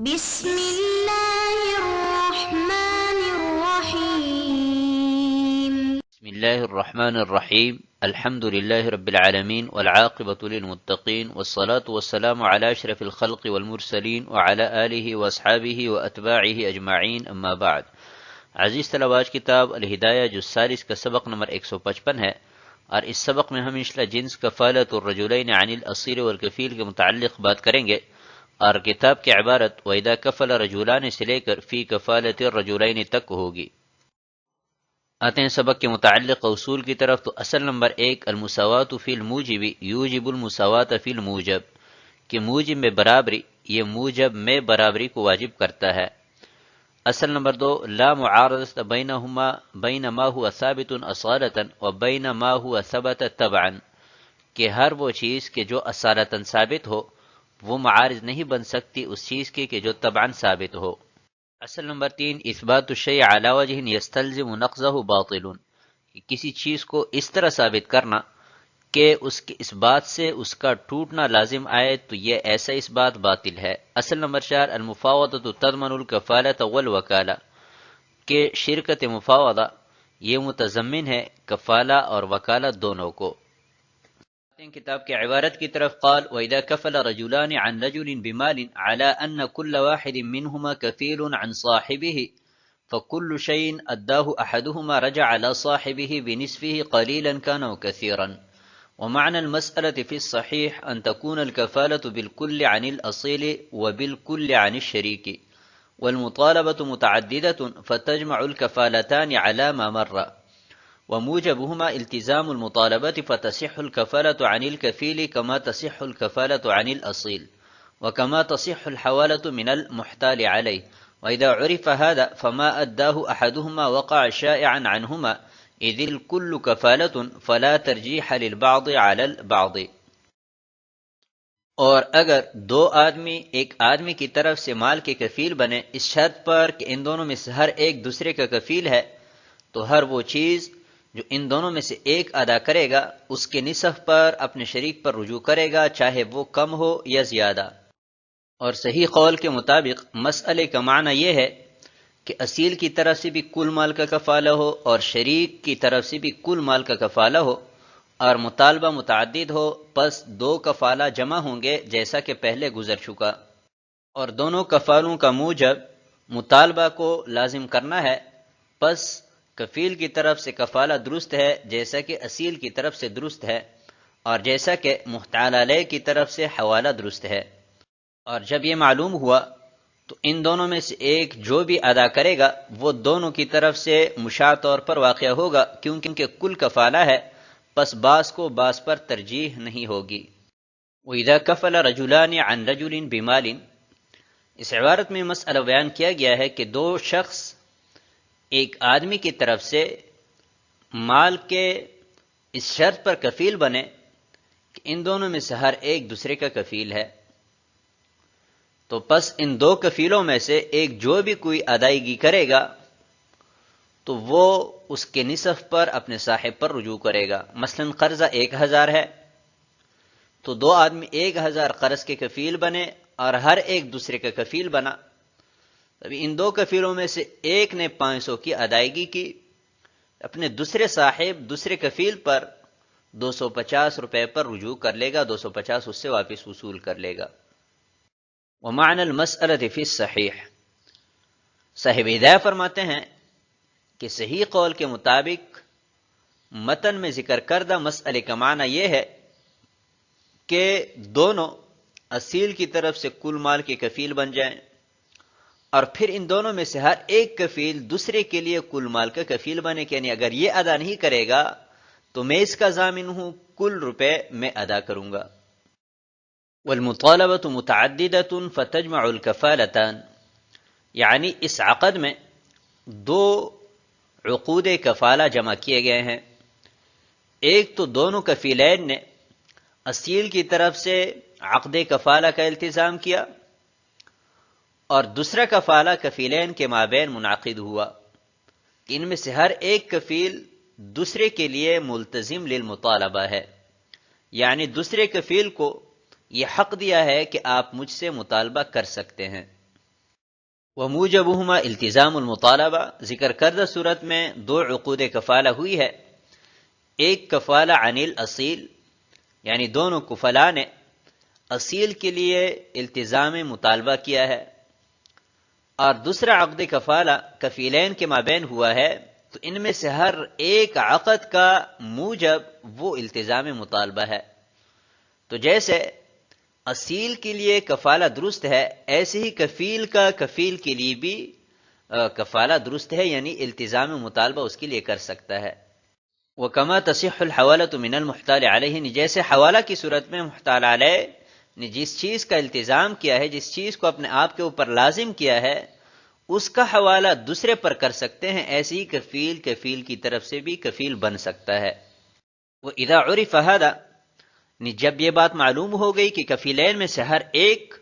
بسم الله الرحمن الرحيم. بسم الله الرحمن الرحيم. الحمد لله رب العالمين والعاقبة للمتقين والصلاة والسلام على أشرف الخلق والمرسلين وعلى آله وأصحابه وأتباعه أجمعين، أما بعد. عزیز طلباء، آج کتاب الہدایہ جو سالس کا سبق نمبر 155 ہے، اور اس سبق میں ہم انشاءاللہ جنس کفالت الرجلین عن الاسیر والکفیل کے متعلق بات کریں گے، اور کتاب کی عبارت وَإِذَا كَفَلَ رَجُلَانِ سے لے کر فی کفالت الرجلین تک ہوگی۔ آتے ہیں سبق کے متعلق اصول کی طرف۔ تو اصل نمبر 1، المساوات فی الموجب یوجب المساوات فی الموجب، کہ موجب میں برابری یہ موجب میں برابری کو واجب کرتا ہے۔ اصل نمبر 2، لا معارضۃ بین ما هو ثابت اصالۃ و بین ما هو ثبت تبعا، کہ ہر وہ چیز کہ جو اصالتاً ثابت ہو وہ معارض نہیں بن سکتی اس چیز کی کہ جو تبعاً ثابت ہو۔ اصل نمبر 3، اثبات الشیء علی وجہ یستلزم نقضہ باطل، کہ کسی چیز کو اس طرح ثابت کرنا کہ اس کے اس بات سے اس کا ٹوٹنا لازم آئے، تو یہ ایسا اس بات باطل ہے۔ اصل نمبر 4، المفاوضۃ تضمن الکفالۃ والوکالہ، کہ شرکت مفاوضہ یہ متضمن ہے کفالہ اور وکالت دونوں کو۔ کتاب کی عبارت کی طرف، قال وَإِذَا كَفَلَ رَجُلَانِ عَنْ رَجُلٍ بِمَالٍ عَلَىٰ أَنَّ كُلَّ وَاحِدٍ مِّنْهُمَا كَفِيلٌ عَنْ صَاحِبِهِ فَكُلُّ شَيْءٍ أَدَّاهُ أَحَدُهُمَا رَجَعَ عَلَىٰ صَاحِبِهِ بِنِصْفِهِ قَلِيلًا كَانَ أَوْ كَثِيرًا۔ ومعنى المسألة في الصحيح أن تكون الكفالة بالكل عن الأصيل وبالكل عن الشريك، والمطالبة متعددة فتجمع الكفالتان على ما مر، وموجبهما التزام المطالبة فتصح الكفالة عن الكفيل كما تصح الكفالة عن الأصيل، وكما تصح الحوالة من المحتال عليه، وإذا عرف هذا فما أداه أحدهما وقع شائعا عنهما، اذ الکل کفالۃ فلا ترجیح للبعض علی البعض۔ اور اگر دو آدمی ایک آدمی کی طرف سے مال کے کفیل بنے اس شرط پر کہ ان دونوں میں سے ہر ایک دوسرے کا کفیل ہے، تو ہر وہ چیز جو ان دونوں میں سے ایک ادا کرے گا اس کے نصف پر اپنے شریک پر رجوع کرے گا، چاہے وہ کم ہو یا زیادہ۔ اور صحیح قول کے مطابق مسئلے کا معنی یہ ہے کہ اصیل کی طرف سے بھی کل مال کا کفالہ ہو اور شریک کی طرف سے بھی کل مال کا کفالہ ہو، اور مطالبہ متعدد ہو، پس دو کفالہ جمع ہوں گے جیسا کہ پہلے گزر چکا، اور دونوں کفالوں کا موجب مطالبہ کو لازم کرنا ہے، پس کفیل کی طرف سے کفالہ درست ہے جیسا کہ اصیل کی طرف سے درست ہے، اور جیسا کہ محتال علیہ کی طرف سے حوالہ درست ہے۔ اور جب یہ معلوم ہوا تو ان دونوں میں سے ایک جو بھی ادا کرے گا وہ دونوں کی طرف سے مشاع طور پر واقع ہوگا، کیونکہ کل کفالہ ہے، پس بعض کو بعض پر ترجیح نہیں ہوگی۔ وَإِذَا كَفَلَ رَجُلَانِ عَنْ رَجُلٍ بِمَالٍ، اس عبارت میں مسئلہ بیان کیا گیا ہے کہ دو شخص ایک آدمی کی طرف سے مال کے اس شرط پر کفیل بنے کہ ان دونوں میں سے ہر ایک دوسرے کا کفیل ہے، تو پس ان دو کفیلوں میں سے ایک جو بھی کوئی ادائیگی کرے گا تو وہ اس کے نصف پر اپنے صاحب پر رجوع کرے گا۔ مثلا قرضہ 1000 ہے تو دو آدمی 1000 قرض کے کفیل بنے اور ہر ایک دوسرے کا کفیل بنا، ابھی ان دو کفیلوں میں سے ایک نے 500 کی ادائیگی کی، اپنے دوسرے صاحب دوسرے کفیل پر 250 روپے پر رجوع کر لے گا، 250 اس سے واپس وصول کر لے گا۔ ومعنى المسألة في الصحيح، صاحب ہدایہ فرماتے ہیں کہ صحیح قول کے مطابق متن میں ذکر کردہ مسئلے کا معنی یہ ہے کہ دونوں اصیل کی طرف سے کل مال کے کفیل بن جائیں، اور پھر ان دونوں میں سے ہر ایک کفیل دوسرے کے لیے کل مال کا کفیل بنے، کہ یعنی اگر یہ ادا نہیں کرے گا تو میں اس کا ضامن ہوں، کل روپے میں ادا کروں گا۔ والمطالبة متعددة فتجمع الكفالتان، یعنی اس عقد میں دو عقود کفالہ جمع کیے گئے ہیں، ایک تو دونوں کفیلین نے اصیل کی طرف سے عقد کفالہ کا التزام کیا، اور دوسرا کفالہ کفیلین کے مابین منعقد ہوا کہ ان میں سے ہر ایک کفیل دوسرے کے لیے ملتزم للمطالبہ ہے، یعنی دوسرے کفیل کو یہ حق دیا ہے کہ آپ مجھ سے مطالبہ کر سکتے ہیں۔ وموجبہما التزام المطالبہ، ذکر کردہ صورت میں دو عقود کفالہ ہوئی ہے، ایک کفالہ عن الاصیل یعنی دونوں کفلا نے اصیل کے لیے التزام مطالبہ کیا ہے، اور دوسرا عقد کفالہ کفیلین کے مابین ہوا ہے، تو ان میں سے ہر ایک عقد کا موجب وہ التزام مطالبہ ہے۔ تو جیسے اصیل کے لیے کفالہ درست ہے، ایسے ہی کفیل کا کفیل کے لیے بھی کفالہ درست ہے، یعنی التزام مطالبہ اس کے لیے کر سکتا ہے۔ وَكَمَا تَصِحُّ الْحَوَالَةُ مِنَ الْمُحْتَالِ عَلَيْهِ، جیسے حوالہ کی صورت میں محتال علیہ نے جس چیز کا التزام کیا ہے، جس چیز کو اپنے آپ کے اوپر لازم کیا ہے، اس کا حوالہ دوسرے پر کر سکتے ہیں، ایسے ہی کفیل کی طرف سے بھی کفیل بن سکتا ہے۔ وَإِذَا عُرِفَ هَذَا، جب یہ بات معلوم ہو گئی کہ کفیلین میں سے ہر ایک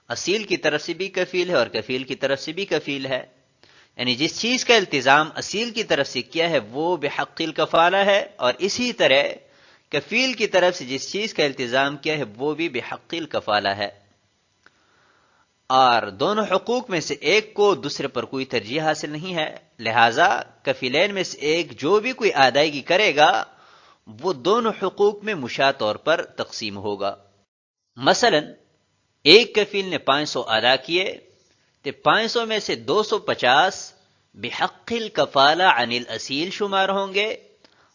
اصیل کی طرف سے بھی کفیل ہے اور کفیل کی طرف سے بھی کفیل ہے، یعنی جس چیز کا التزام اصیل کی طرف سے کیا ہے وہ بحق الکفالہ ہے، اور اسی طرح کفیل کی طرف سے جس چیز کا التزام کیا ہے وہ بھی بحق الکفالہ ہے، اور دونوں حقوق میں سے ایک کو دوسرے پر کوئی ترجیح حاصل نہیں ہے، لہذا کفیلین میں سے ایک جو بھی کوئی ادائیگی کرے گا وہ دونوں حقوق میں مشاع طور پر تقسیم ہوگا۔ مثلا ایک کفیل نے 500 ادا کیے تو 500 میں سے 250 بحق الکفالہ عن الاصیل شمار ہوں گے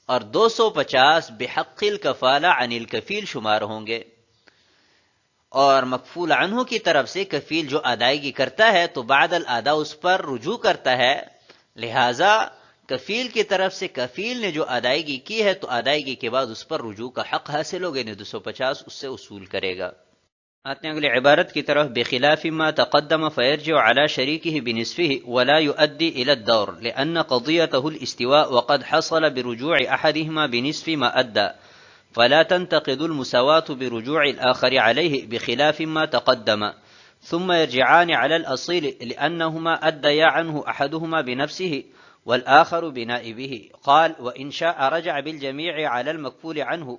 اور 250 بحق الکفالہ عن الکفیل شمار ہوں گے، اور مکفول عنہ کی طرف سے کفیل جو ادائیگی کرتا ہے تو بعد الادا اس پر رجوع کرتا ہے، لہذا کفیل کی طرف سے کفیل نے جو ادائیگی کی ہے تو ادائیگی کے بعد اس پر رجوع کا حق حاصل ہوگا، یعنی 250 اس سے اصول کرے گا۔ آتے ہیں اگلی عبارت کی طرف، بخلاف ما تقدم فيرجع على شريكه بنصفه ولا يؤدي إلى الدور لأن قضيته الاستواء وقد حصل برجوع أحدهما بنصف ما أدى فلا تنتقض المساواة برجوع الآخر عليه بخلاف ما تقدم، ثم يرجعان على الأصيل لأنهما أديا عنه أحدهما بنفسه والآخر بنائبه، قال وإن شاء رجع بالجميع على المكفول عنه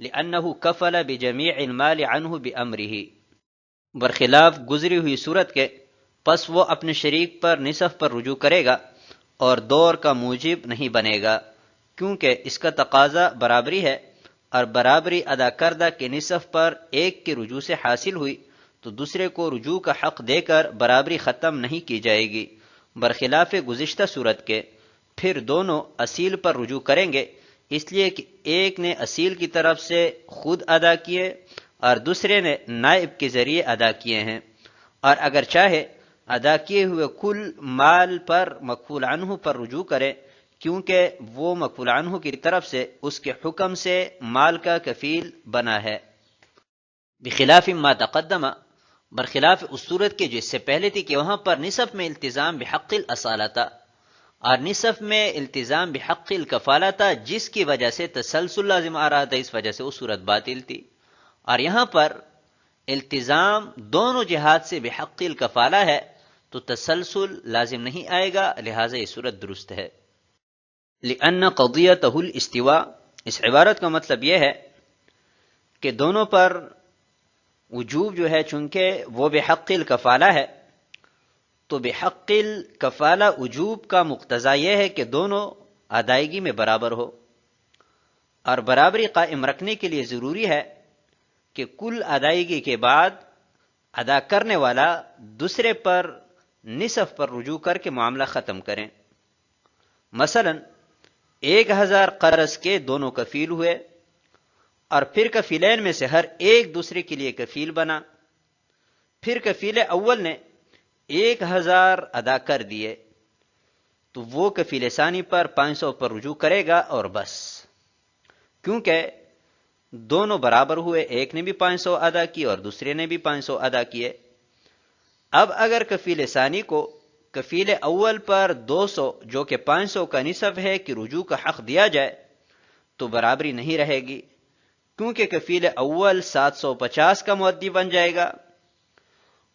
لأنه كفل بجميع المال عنه بأمره۔ برخلاف گزری ہوئی صورت کے پس وہ اپنے شریک پر نصف پر رجوع کرے گا اور دور کا موجب نہیں بنے گا، کیونکہ اس کا تقاضا برابری ہے، اور برابری ادا کردہ کے نصف پر ایک کے رجوع سے حاصل ہوئی تو دوسرے کو رجوع کا حق دے کر برابری ختم نہیں کی جائے گی، برخلاف گزشتہ صورت کے پھر دونوں اصیل پر رجوع کریں گے، اس لیے کہ ایک نے اصیل کی طرف سے خود ادا کیے اور دوسرے نے نائب کے ذریعے ادا کیے ہیں، اور اگر چاہے ادا کیے ہوئے کل مال پر مکفول عنہ پر رجوع کرے، کیونکہ وہ مکفول عنہ کی طرف سے اس کے حکم سے مال کا کفیل بنا ہے۔ بخلاف ما تقدم، برخلاف اس صورت کے جو اس سے پہلے تھی کہ وہاں پر نصف میں التزام بحق الاصالہ تھا اور نصف میں التزام بحق الکفالہ تھا، جس کی وجہ سے تسلسل لازم آ رہا تھا، اس وجہ سے وہ صورت باطل تھی، اور یہاں پر التزام دونوں جہات سے بحق الکفالہ ہے تو تسلسل لازم نہیں آئے گا، لہٰذا یہ صورت درست ہے۔ لأن قضیتہ الاستواء، اس عبارت کا مطلب یہ ہے کہ دونوں پر وجوب جو ہے چونکہ وہ بحق الکفالہ ہے تو بحق الکفالہ وجوب کا مقتضا یہ ہے کہ دونوں ادائیگی میں برابر ہو، اور برابری قائم رکھنے کے لیے ضروری ہے کہ کل ادائیگی کے بعد ادا کرنے والا دوسرے پر نصف پر رجوع کر کے معاملہ ختم کریں۔ مثلا 1000 قرض کے دونوں کفیل ہوئے اور پھر کفیلین میں سے ہر ایک دوسرے کے لیے کفیل بنا، پھر کفیل اول نے 1000 ادا کر دیے تو وہ کفیل ثانی پر 500 پر رجوع کرے گا اور بس، کیونکہ دونوں برابر ہوئے، ایک نے بھی 500 ادا کی اور دوسرے نے بھی 500 ادا کیے۔ اب اگر کفیل ثانی کو کفیل اول پر 200 جو کہ 500 کا نصف ہے کہ رجوع کا حق دیا جائے تو برابری نہیں رہے گی، کیونکہ کفیل اول 750 کا مؤدی بن جائے گا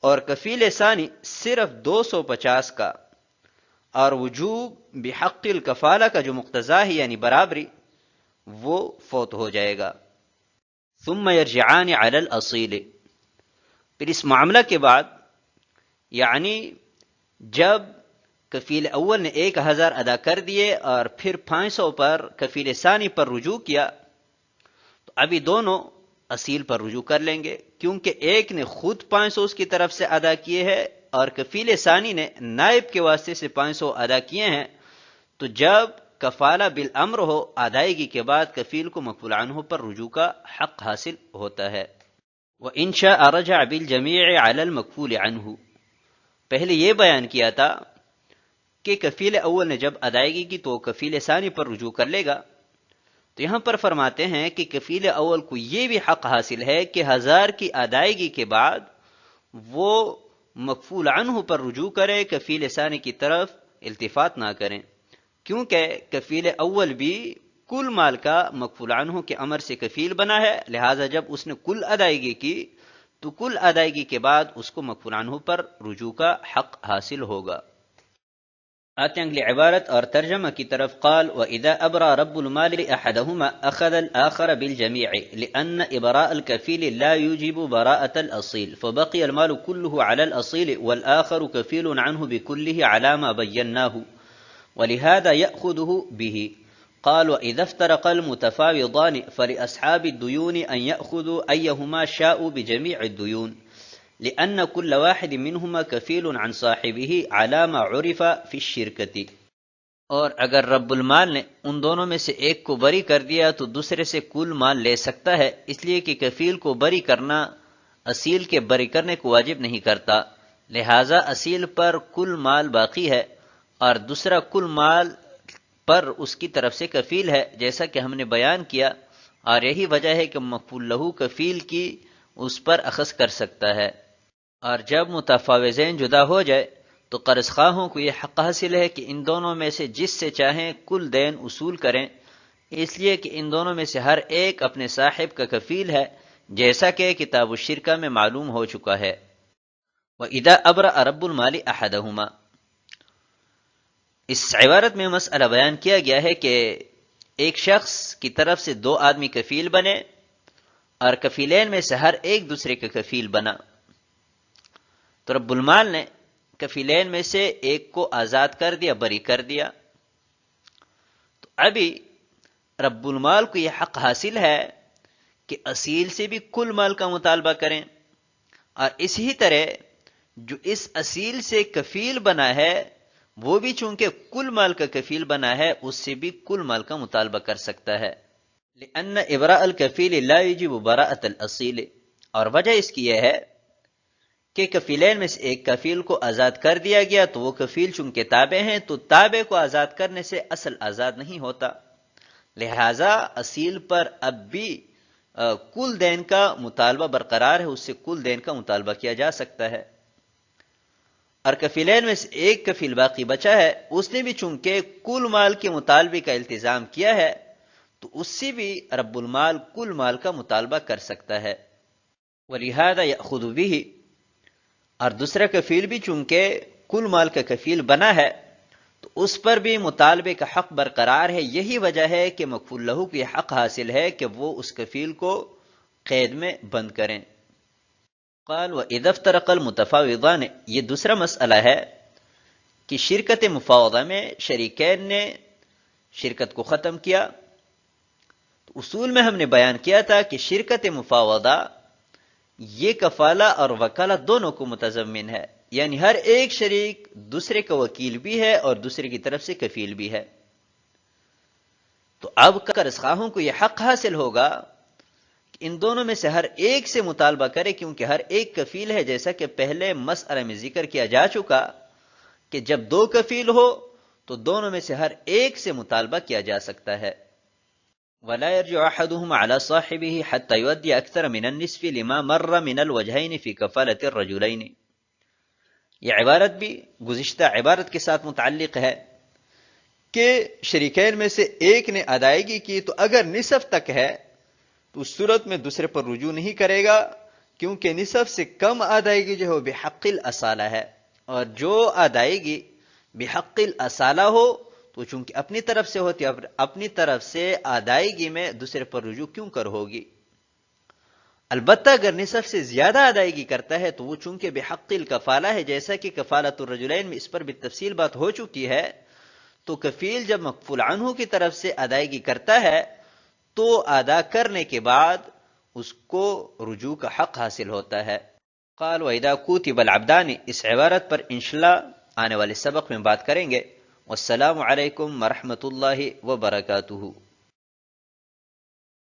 اور کفیل ثانی صرف 250 کا، اور وجوب بحق الکفالہ کا جو مقتضا ہے یعنی برابری وہ فوت ہو جائے گا۔ ثم یرجعان علی الاصیل، پھر اس معاملہ کے بعد یعنی جب کفیل اول نے 1000 ادا کر دیے اور پھر 500 پر کفیل ثانی پر رجوع کیا تو ابھی دونوں اصیل پر رجوع کر لیں گے، کیونکہ ایک نے خود 500 اس کی طرف سے ادا کیے ہیں اور کفیل ثانی نے نائب کے واسطے سے 500 ادا کیے ہیں۔ تو جب کفالہ بالامر ہو، ادائیگی کے بعد کفیل کو مکفول عنہ پر رجوع کا حق حاصل ہوتا ہے۔ وَإِنْ شَاءَ رَجَعَ بِالْجَمِيعِ عَلَى الْمَكْفُولِ عَنْهُ، پہلے یہ بیان کیا تھا کہ کفیل اول نے جب ادائیگی کی تو کفیل ثانی پر رجوع کر لے گا، تو یہاں پر فرماتے ہیں کہ کفیل اول کو یہ بھی حق حاصل ہے کہ 1000 کی ادائیگی کے بعد وہ مکفول عنہ پر رجوع کرے، کفیل ثانی کی طرف التفات نہ کریں، کیونکہ کفیل اول بھی کل مال کا مکفول عنہ کے امر سے کفیل بنا ہے، لہذا جب اس نے کل ادائیگی کی تو کل ادائیگی کے بعد اس کو مکفول عنہ پر رجوع کا حق حاصل ہوگا۔ آتے ہیں اگلی عبارت اور ترجمہ کی طرف۔ قال وَإِذَا أَبْرَى رَبُّ الْمَالِ أَحَدَهُمَا أَخَذَ الْآخَرَ بِالْجَمِيعِ لِأَنَّ إِبْرَاءَ الْكَفِيلِ لَا يُوجِبُ بَرَاءَةَ الْأَصِيلِ فَبَقِيَ الْمَالُ كُلُّهُ عَلَى الْأَصِيلِ وَالْآخَرُ كَفِيلٌ عَنْهُ بِكُلِّهِ عَلَى مَا بَيَّنَّاهُ وَلِهَذَا يَأْخُذُهُ بِهِ۔ قال وَإِذَا افترق المتفاوضان فلأصحاب الديون أن يأخذوا أيهما شاءوا بجميع الديون لأن كل واحد منهما كفيل عن صاحبه على ما عرف في الشركة۔ اور اگر رب المال نے ان دونوں میں سے ایک کو بری کر دیا تو دوسرے سے کل مال لے سکتا ہے، اس لیے کہ کفیل کو بری کرنا اصیل کے بری کرنے کو واجب نہیں کرتا، لہذا اصیل پر کل مال باقی ہے اور دوسرا کل مال پر اس کی طرف سے کفیل ہے، جیسا کہ ہم نے بیان کیا، اور یہی وجہ ہے کہ مکفول لہو کفیل کی اس پر اخذ کر سکتا ہے۔ اور جب متفاوضین جدا ہو جائے تو قرض خواہوں کو یہ حق حاصل ہے کہ ان دونوں میں سے جس سے چاہیں کل دین اصول کریں، اس لیے کہ ان دونوں میں سے ہر ایک اپنے صاحب کا کفیل ہے، جیسا کہ کتاب الشرکہ میں معلوم ہو چکا ہے۔ وَإِذَا أَبْرَأَ رَبُّ الْمَالِ أَحَدَهُمَا، اس عبارت میں مسئلہ بیان کیا گیا ہے کہ ایک شخص کی طرف سے 2 آدمی کفیل بنے اور کفیلین میں سے ہر ایک دوسرے کا کفیل بنا، تو رب المال نے کفیلین میں سے ایک کو آزاد کر دیا، بری کر دیا، تو ابھی رب المال کو یہ حق حاصل ہے کہ اصیل سے بھی کل مال کا مطالبہ کریں، اور اسی طرح جو اس اصیل سے کفیل بنا ہے وہ بھی چونکہ کل مال کا کفیل بنا ہے اس سے بھی کل مال کا مطالبہ کر سکتا ہے۔ لأن إبراء الكفيل لا يجب براءة الأصيل، اور وجہ اس کی یہ ہے کہ کفیلین میں سے ایک کفیل کو آزاد کر دیا گیا تو وہ کفیل چونکہ تابع ہیں تو تابع کو آزاد کرنے سے اصل آزاد نہیں ہوتا، لہذا اصیل پر اب بھی کل دین کا مطالبہ برقرار ہے، اس سے کل دین کا مطالبہ کیا جا سکتا ہے۔ اور کفیلین میں سے ایک کفیل باقی بچا ہے، اس نے بھی چونکہ کل مال کے مطالبے کا التزام کیا ہے تو اس سے بھی رب المال کل مال کا مطالبہ کر سکتا ہے۔ وَلِهَذَا يَأْخُذُ بِهِ، اور دوسرا کفیل بھی چونکہ کل مال کا کفیل بنا ہے تو اس پر بھی مطالبے کا حق برقرار ہے، یہی وجہ ہے کہ مکفول لہو کو یہ حق حاصل ہے کہ وہ اس کفیل کو قید میں بند کریں۔ قال وَإِذَا افْتَرَقَ الْمُتَفَاوِضَانِ، یہ دوسرا مسئلہ ہے کہ شرکت مفاوضہ میں شریکین نے شرکت کو ختم کیا، تو اصول میں ہم نے بیان کیا تھا کہ شرکت مفاوضہ یہ کفالہ اور وکالہ دونوں کو متضمن ہے، یعنی ہر ایک شریک دوسرے کا وکیل بھی ہے اور دوسرے کی طرف سے کفیل بھی ہے، تو اب قرض خواہوں کو یہ حق حاصل ہوگا کہ ان دونوں میں سے ہر ایک سے مطالبہ کرے، کیونکہ ہر ایک کفیل ہے، جیسا کہ پہلے مسئلہ میں ذکر کیا جا چکا کہ جب 2 کفیل ہو تو دونوں میں سے ہر ایک سے مطالبہ کیا جا سکتا ہے۔ وَلَا يَرْجِعُ أَحَدُهُمْ عَلَى صَاحِبِهِ حَتَّى يُؤَدِّيَ أَكْثَرَ مِنَ النِّصْفِ لِمَا مَرَّ مِنَ الْوَجْهَيْنِ فِي كَفَالَةِ الرَّجُلَيْنِ، یہ عبارت بھی گزشتہ عبارت کے ساتھ متعلق ہے کہ شریکین میں سے ایک نے ادائیگی کی تو اگر نصف تک ہے تو اس صورت میں دوسرے پر رجوع نہیں کرے گا، کیونکہ نصف سے کم ادائیگی جو ہے بحق الاصالہ ہے، اور جو ادائیگی بحق الاصالہ ہو تو چونکہ اپنی طرف سے ہوتی ہے، اپنی طرف سے ادائیگی میں دوسرے پر رجوع کیوں کر ہوگی۔ البتہ اگر نصف سے زیادہ ادائیگی کرتا ہے تو وہ چونکہ بحق الکفالہ ہے، جیسا کہ کفالۃ الرجلین میں اس پر بھی تفصیل بات ہو چکی ہے، تو کفیل جب مکفول عنہ کی طرف سے ادائیگی کرتا ہے تو ادا کرنے کے بعد اس کو رجوع کا حق حاصل ہوتا ہے۔ قال وَإِذَا كُوتِبَ الْعَبْدَانِ، اس عبارت پر انشاءاللہ آنے والے سبق میں بات کریں گے۔ والسلام علیکم ورحمۃ اللہ وبرکاتہ۔